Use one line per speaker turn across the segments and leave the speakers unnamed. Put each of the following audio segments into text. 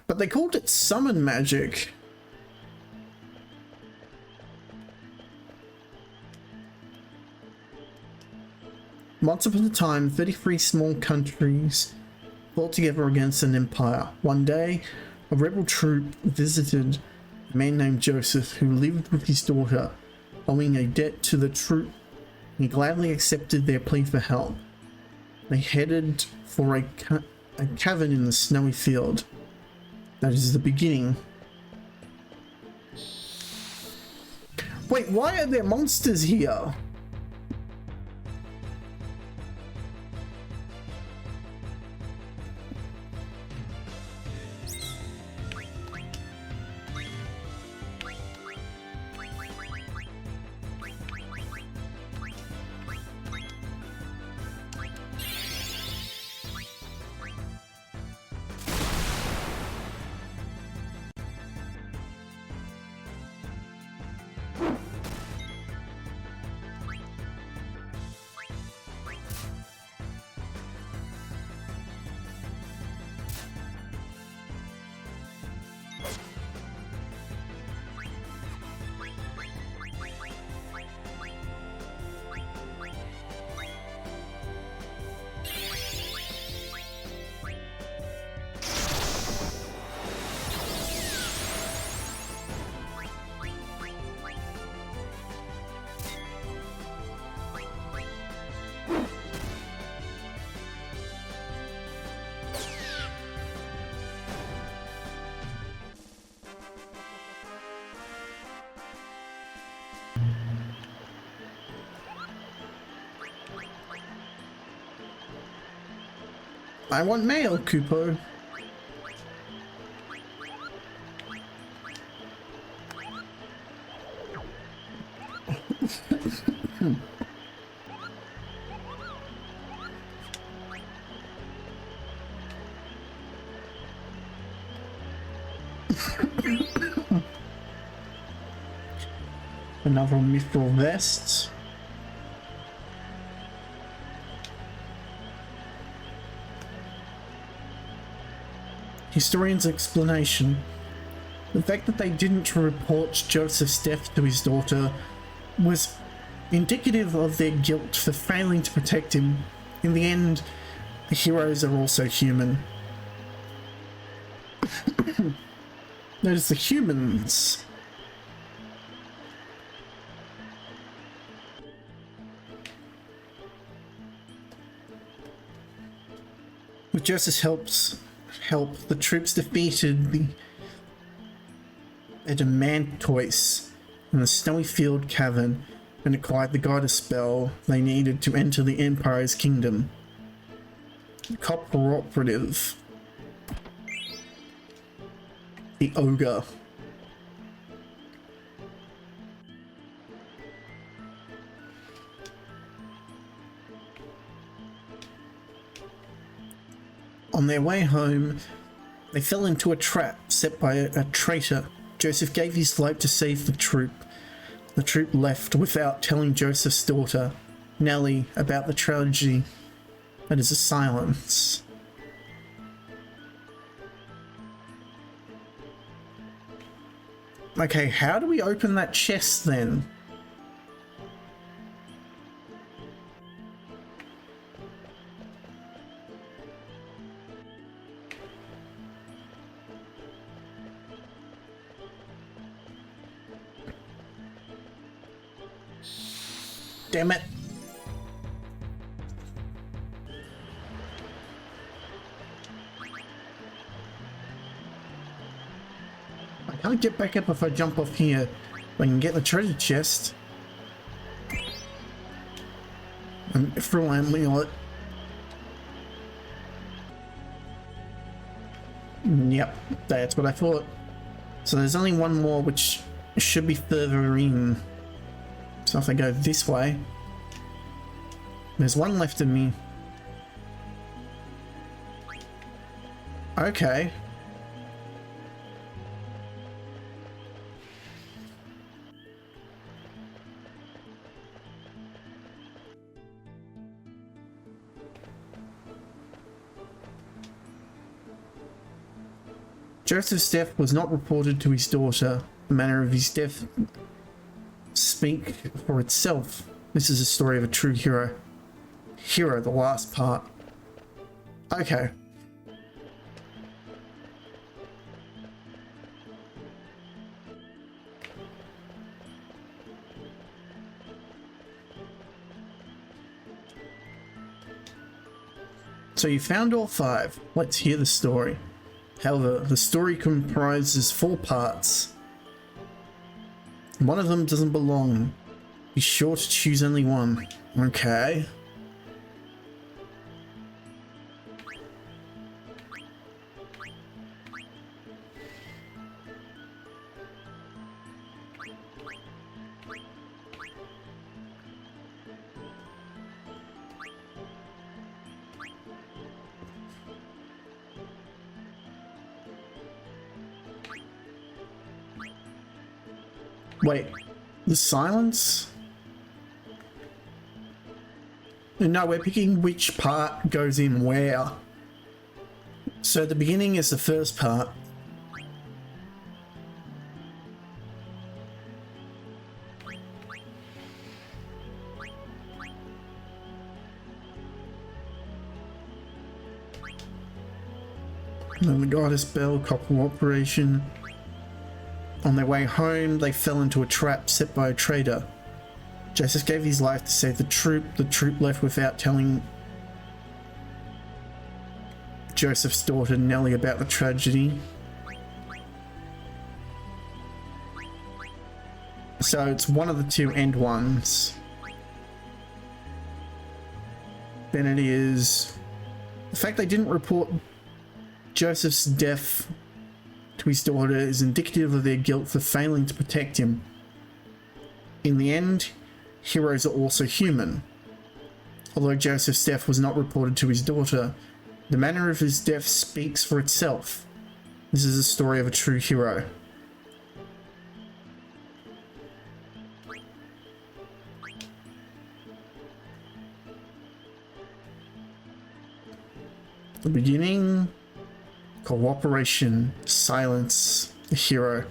But they called it summon magic. Once upon a time, 33 small countries fought together against an empire. One day, a rebel troop visited a man named Joseph who lived with his daughter. Owing a debt to the troop, he gladly accepted their plea for help. They headed for a cavern in the snowy field. That is the beginning. Wait, why are there monsters here? I want mail, Kupo. Another mithril vest. Historian's explanation. The fact that they didn't report Joseph's death to his daughter was indicative of their guilt for failing to protect him. In the end, the heroes are also human. Notice the humans. With Joseph's help, the troops defeated the Adamantois in the snowy field cavern and acquired the goddess spell they needed to enter the Empire's kingdom. Cooperative. The ogre. On their way home, they fell into a trap set by a traitor. Joseph gave his life to save the troop. The troop left without telling Joseph's daughter, Nellie, about the tragedy. That is a silence. Okay, how do we open that chest then? Damn it. I can't get back up if I jump off here. I can get the treasure chest. And through amulet. Yep, that's what I thought. So there's only one more which should be further in. So if I go this way, there's one left of me. Okay. Joseph's death was not reported to his daughter. The manner of his death speak for itself. This is a story of a true hero. Hero, the last part. Okay. So you found all 5. Let's hear the story. However, the story comprises 4 parts. One of them doesn't belong. Be sure to choose only one. Okay. Wait, the silence? No, we're picking which part goes in where. So the beginning is the first part. And then the goddess Bell, cooperation. On their way home, they fell into a trap set by a traitor. Joseph gave his life to save the troop. The troop left without telling Joseph's daughter Nellie about the tragedy. So it's one of the 2 end ones. Then it is the fact they didn't report Joseph's death to his daughter is indicative of their guilt for failing to protect him. In the end, heroes are also human. Although Joseph's death was not reported to his daughter, the manner of his death speaks for itself. This is a story of a true hero. The beginning, cooperation, silence, the hero.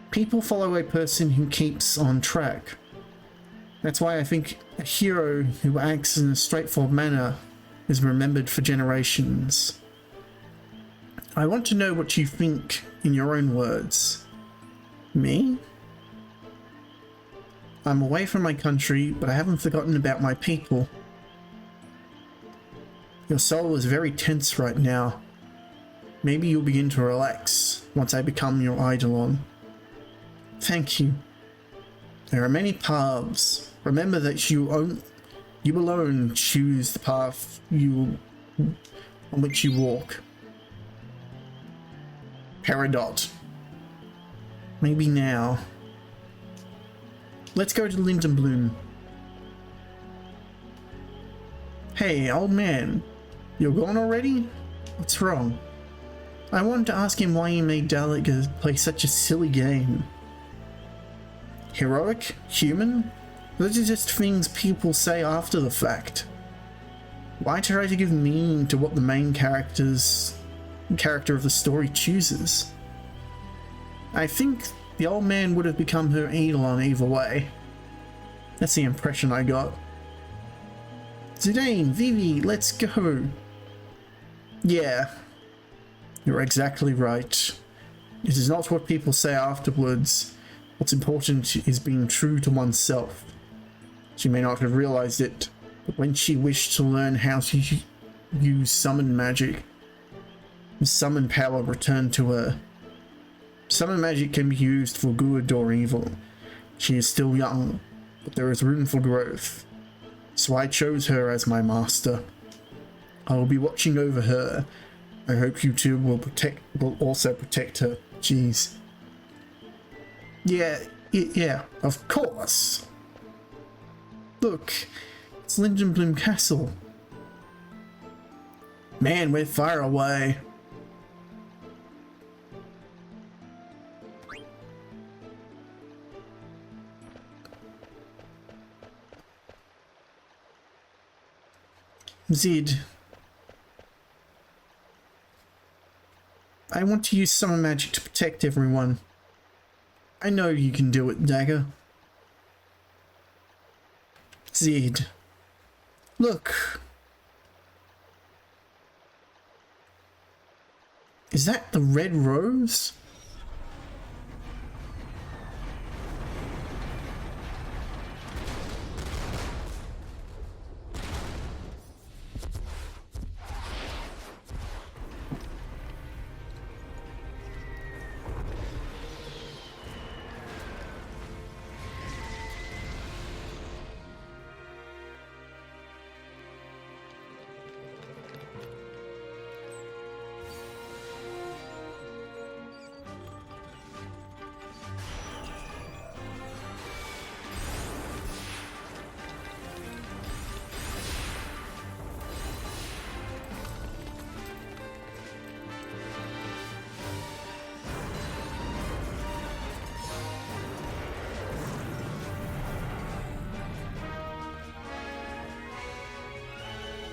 People follow a person who keeps on track. That's why I think a hero who acts in a straightforward manner is remembered for generations. I want to know what you think in your own words. Me? I'm away from my country, but I haven't forgotten about my people. Your soul is very tense right now. Maybe you'll begin to relax once I become your eidolon. Thank you. There are many paths. Remember that you alone choose the path on which you walk. Peridot. Maybe now. Let's go to Lindblum. Hey, old man. You're gone already? What's wrong? I wanted to ask him why he made Dalek play such a silly game. Heroic? Human? Those are just things people say after the fact. Why try to give meaning to what the main character of the story chooses? I think the old man would have become her eidolon either way. That's the impression I got. Zidane, Vivi, let's go. Yeah, you're exactly right. It is not what people say afterwards. What's important is being true to oneself. She may not have realized it, but when she wished to learn how to use summon magic, the summon power returned to her. Summon magic can be used for good or evil. She is still young, but there is room for growth. So I chose her as my master. I will be watching over her. I hope you two will also protect her. Jeez. Yeah, of course. Look, it's Lindblum Castle. Man, we're far away. Zid. I want to use summer magic to protect everyone. I know you can do it, Dagger. Zid. Look. Is that the red rose?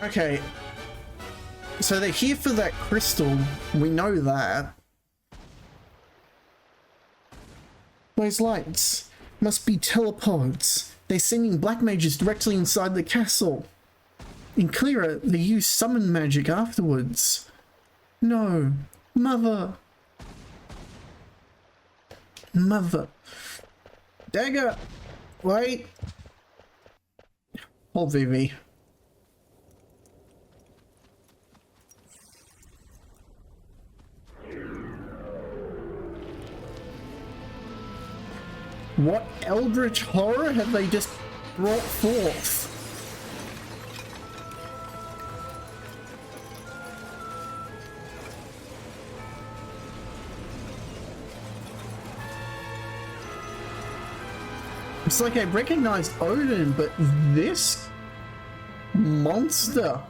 Okay, so they're here for that crystal, we know that. Those lights must be telepods. They're sending black mages directly inside the castle. In Clearer, they use summon magic afterwards. No, Mother. Mother. Dagger, wait. Oh, Vivi. What eldritch horror have they just brought forth? It's like I recognized Odin, but this monster.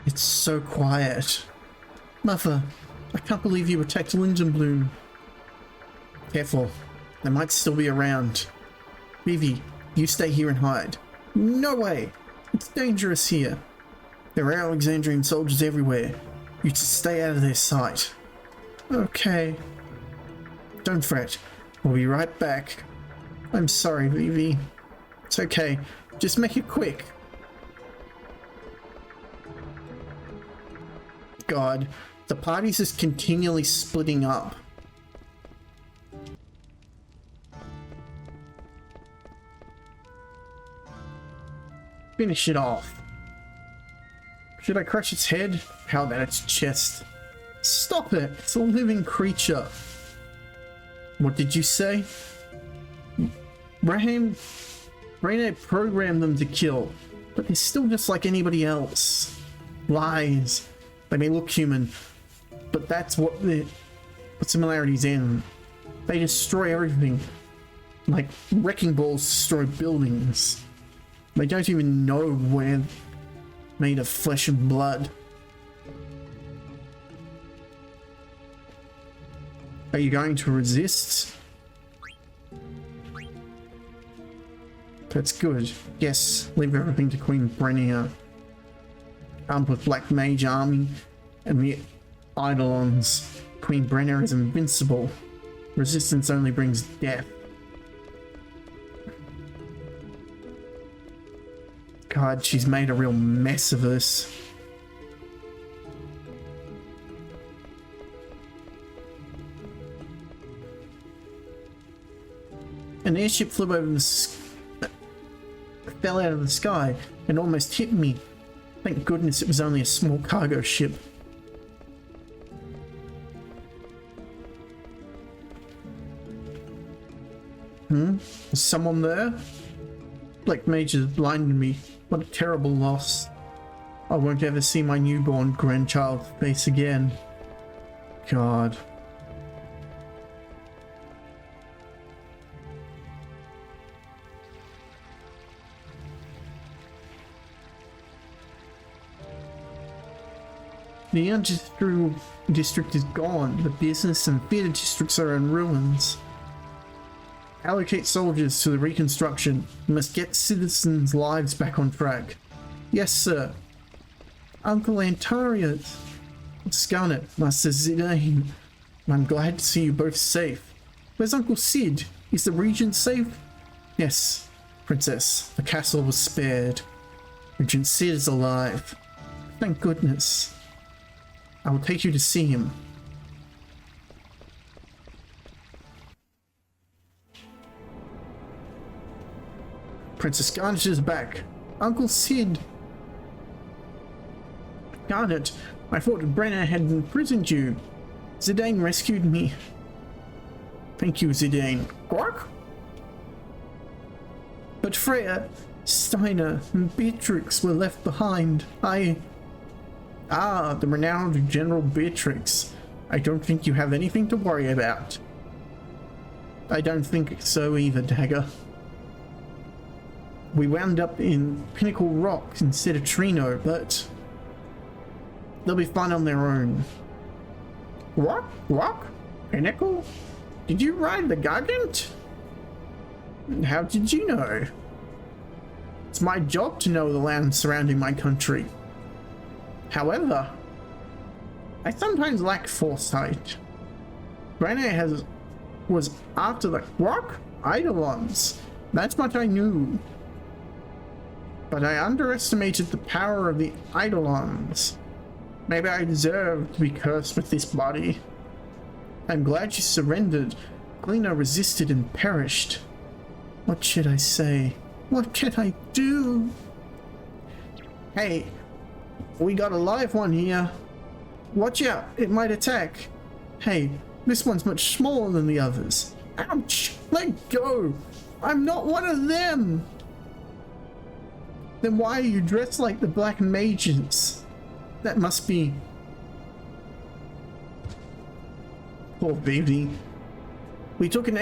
It's so quiet. Mother, I can't believe you attacked Lindblum. Careful, they might still be around. Vivi, you stay here and hide. No way! It's dangerous here. There are Alexandrian soldiers everywhere. You just stay out of their sight. Okay. Don't fret. We'll be right back. I'm sorry, Vivi. It's okay. Just make it quick. God, the party's just continually splitting up. Finish it off. Should I crush its head? How about its chest? Stop it! It's a living creature. What did you say? Brahne programmed them to kill, but they're still just like anybody else. Lies. They may look human, but that's what the similarities in. They destroy everything. Like wrecking balls destroy buildings. They don't even know we're made of flesh and blood. Are you going to resist? That's good. Yes, leave everything to Queen Brahne. Armed with Black Mage Army and the Eidolons, Queen Brahne is invincible. Resistance only brings death. God, she's made a real mess of us. An airship flew over the fell out of the sky and almost hit me. Thank goodness it was only a small cargo ship. Is someone there? Black mages blinded me. What a terrible loss. I won't ever see my newborn grandchild face again. God. The industrial district is gone. The business and theatre districts are in ruins. Allocate soldiers to the reconstruction. We must get citizens' lives back on track. Yes, sir. Uncle Antarius. It's Garnet, Master Zidane. I'm glad to see you both safe. Where's Uncle Sid? Is the region safe? Yes, Princess. The castle was spared. Regent Sid is alive. Thank goodness. I will take you to see him. Princess Garnet is back. Uncle Sid. Garnet, I thought Brahne had imprisoned you. Zidane rescued me. Thank you, Zidane. Quark? But Freya, Steiner, and Beatrix were left behind. Ah, the renowned General Beatrix. I don't think you have anything to worry about. I don't think so either, Dagger. We wound up in Pinnacle Rock instead of Trino, but they'll be fine on their own. What? Rock? Pinnacle? Did you ride the Gargant? How did you know? It's my job to know the land surrounding my country. However, I sometimes lack foresight. Brahne was after the Rock Eidolons. That's what I knew. But I underestimated the power of the Eidolons. Maybe I deserve to be cursed with this body. I'm glad you surrendered. Glina resisted and perished. What should I say? What can I do? Hey, we got a live one here. Watch out, it might attack. Hey, this one's much smaller than the others. Ouch! Let go! I'm not one of them! Then why are you dressed like the Black Mages? That must be... Poor Vivi. We took an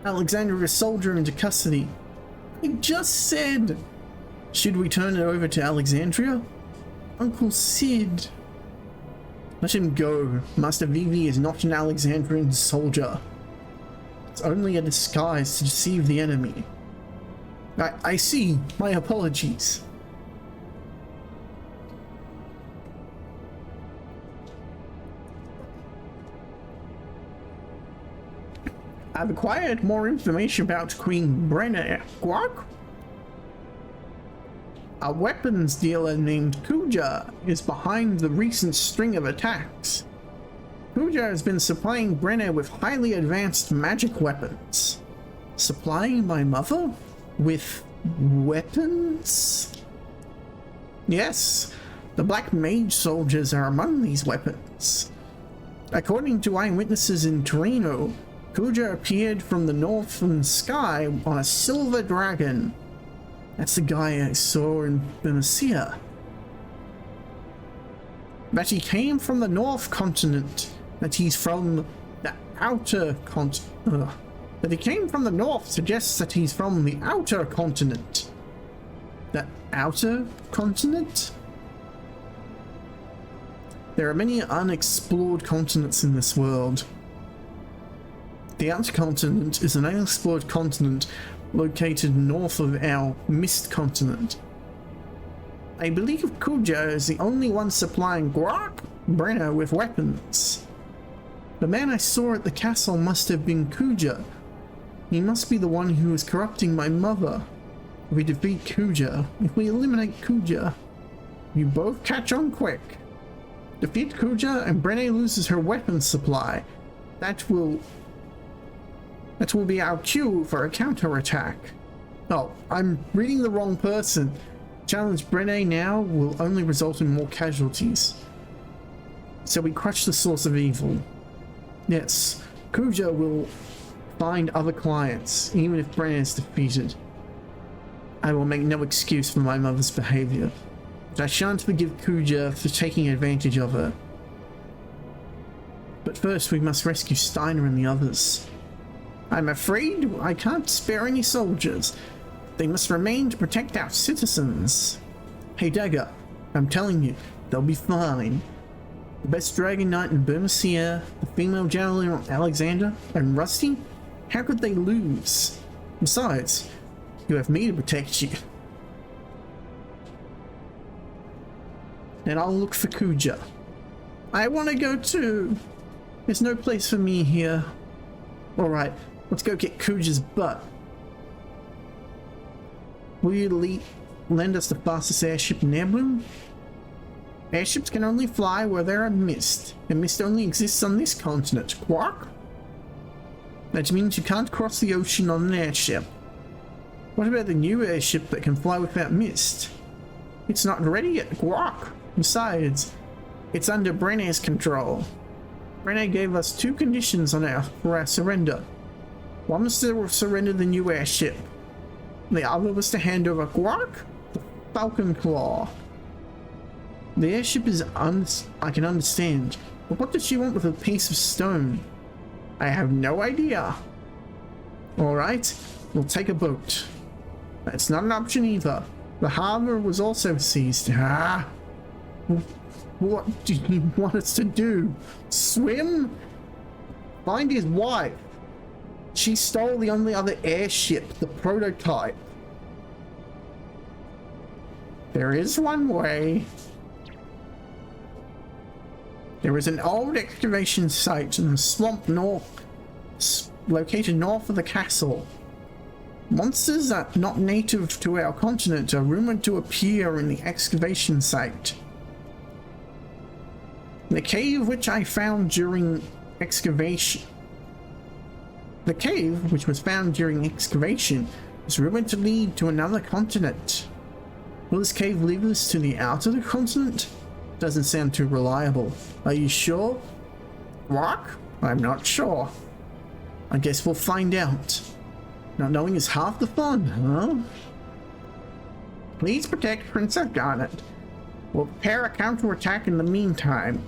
Alexandria soldier into custody. I just said... Should we turn it over to Alexandria? Uncle Sid. Let him go. Master Vivi is not an Alexandrian soldier. It's only a disguise to deceive the enemy. I see. My apologies. I've acquired more information about Queen Brahne. Quark? A weapons dealer named Kuja is behind the recent string of attacks. Kuja has been supplying Brahne with highly advanced magic weapons. Supplying my mother with weapons? Yes, the Black Mage soldiers are among these weapons. According to eyewitnesses in Torino, Kuja appeared from the northern sky on a silver dragon. That's the guy I saw in Benicia. That he came from the North Continent. That he's from the outer continent. That he came from the North suggests that he's from the outer continent. The outer continent? There are many unexplored continents in this world. The outer continent is an unexplored continent located north of our Mist Continent. I believe Kuja is the only one supplying Brahne with weapons. The man I saw at the castle must have been Kuja. He must be the one who is corrupting my mother. If we defeat Kuja, if we eliminate Kuja, you both catch on quick. Defeat Kuja and Brahne loses her weapons supply. That will be our cue for a counterattack. Oh, I'm reading the wrong person. Challenge Brahne now will only result in more casualties. So we crush the source of evil. Yes, Kuja will find other clients, even if Brahne is defeated. I will make no excuse for my mother's behavior, but I shan't forgive Kuja for taking advantage of her. But first, we must rescue Steiner and the others. I'm afraid I can't spare any soldiers. They must remain to protect our citizens. Hey Dagger, I'm telling you, they'll be fine. The best Dragon Knight in Burmacia, the female General Alexander, and Rusty? How could they lose? Besides, you have me to protect you. And I'll look for Kuja. I want to go too. There's no place for me here. Alright, let's go get Kuja's butt. Will you lend us the fastest airship in Lindblum? Airships can only fly where there are mist, and mist only exists on this continent. Quark? That means you can't cross the ocean on an airship. What about the new airship that can fly without mist? It's not ready yet, Quark. Besides, it's under Brahne's control. Brahne gave us two conditions for our surrender. One was to surrender the new airship. The other was to hand over Quark, the Falcon Claw. The airship is I can understand, but what does she want with a piece of stone? I have no idea. Alright, we'll take a boat. That's not an option either. The harbor was also seized. What do you want us to do? Swim? Find his wife. She stole the only other airship, the prototype. There is one way. There is an old excavation site in the swamp located north of the castle. Monsters that not native to our continent are rumored to appear in the excavation site. The cave which I found during excavation. The cave, which was found during excavation, is rumored to lead to another continent. Will this cave lead us to the outer continent? Doesn't sound too reliable. Are you sure? Rock? I'm not sure. I guess we'll find out. Not knowing is half the fun, huh? Please protect Princess Garnet. We'll prepare a counterattack in the meantime.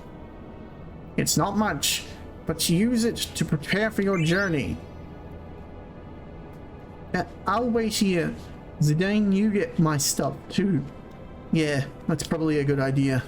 It's not much, but use it to prepare for your journey. I'll wait here. Zidane, you get my stuff too. Yeah, that's probably a good idea.